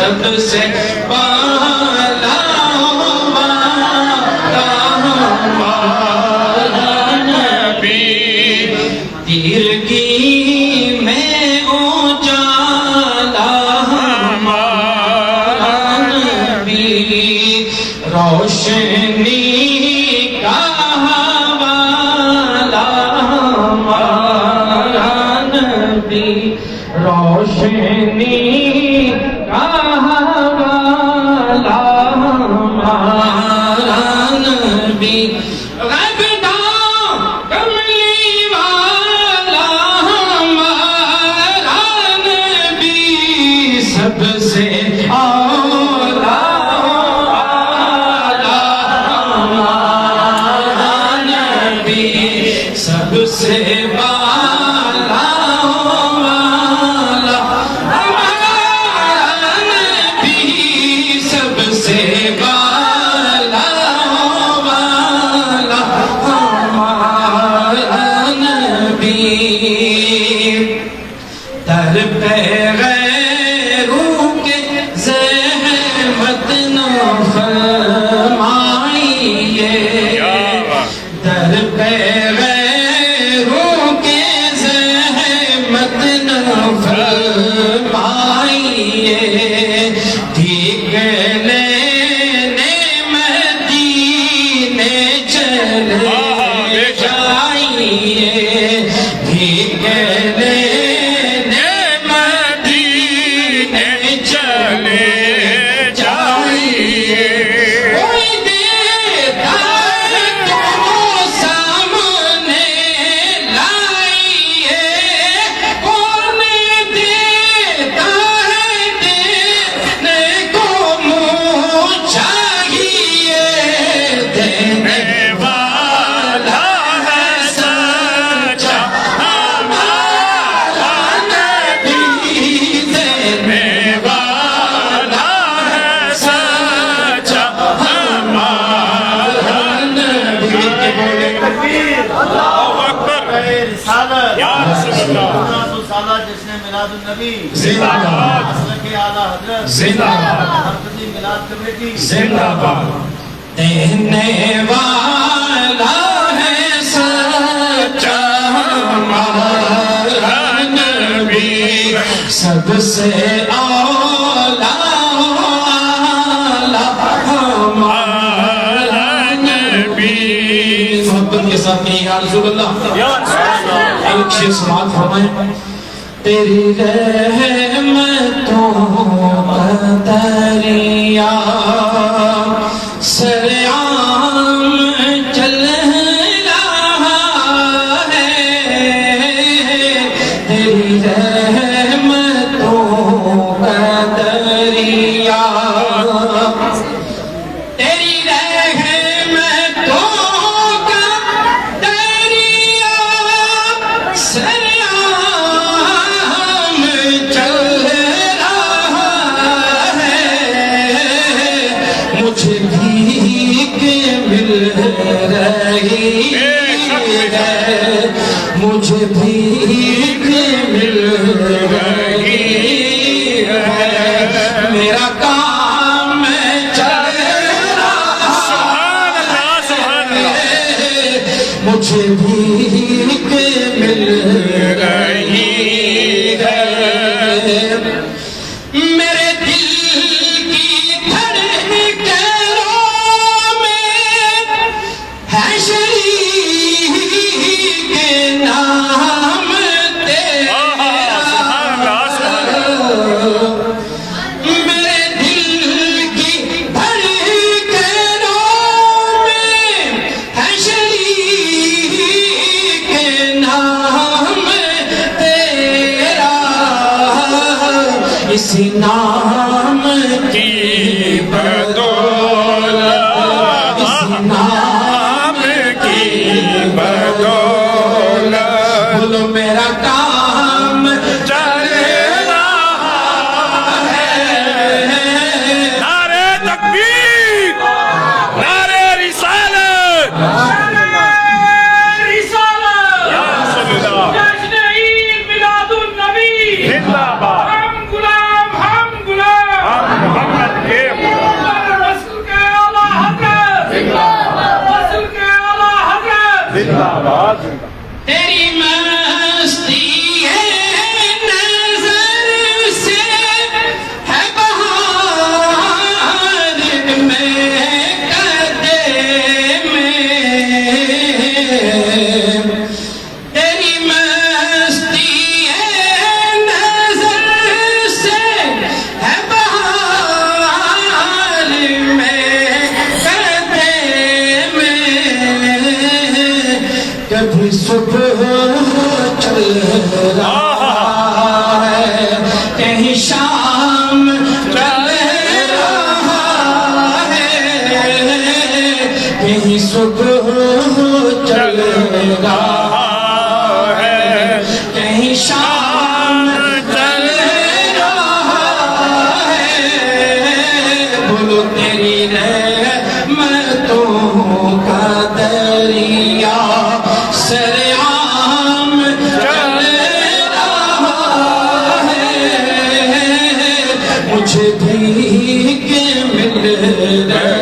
سب سے بالا ہمارا نبی تیرگی میں اجالا ہمارا نبی روشنی کا حوالہ ہمارا نبی روشنی کا حوالہ ہمارا نبی غیب داں کملی والا ہمارا نبی سب سے اولا ہمارا نبی سب سے بالا در پہ غیروں کے زحمت نہ فرمائیے در پہ غیروں کے زحمت نہ فرمائیے ٹھیک لینے مدینے چلے جائیے ٹھیک لینے جس نے میلاد النبی زندہ باد کے اعلیٰ حضرت زندہ باد مرکزی میلاد کمیٹی زندہ باد دینے والا ہے سچا ہمارا نبی سب سے اولا ہمارا نبی محبت کے ساتھ کہیں یا رسول اللہ ایک شیئر سماعت فرمائیں تیری رحمتوں کا دریا سریعام چل رہا ہے تیری رحمتوں کا دریا مجھے بھیک مل رہی ہے میرا کام چل رہا ہے مجھے بھیک مل رہی ہے میرے دل کی دھڑکنوں میں ہے اسی نام کی بدولت اسی نام کی بدولت بولو میرا کام چل رہا ہے نعرہ تکبیر نعرہ رسالت یا رسول اللہ جشن عید میلاد النبی زندہ باد ہم غلام صبح چل رہا ہے کہیں شام چل رہا ہے کہیں صبح چل رہا ہے کہیں شام چل رہا ہے بولو تیری رحمتوں کا دریا سرعام چل رہا ہے مجھے بھی کہ مل رہا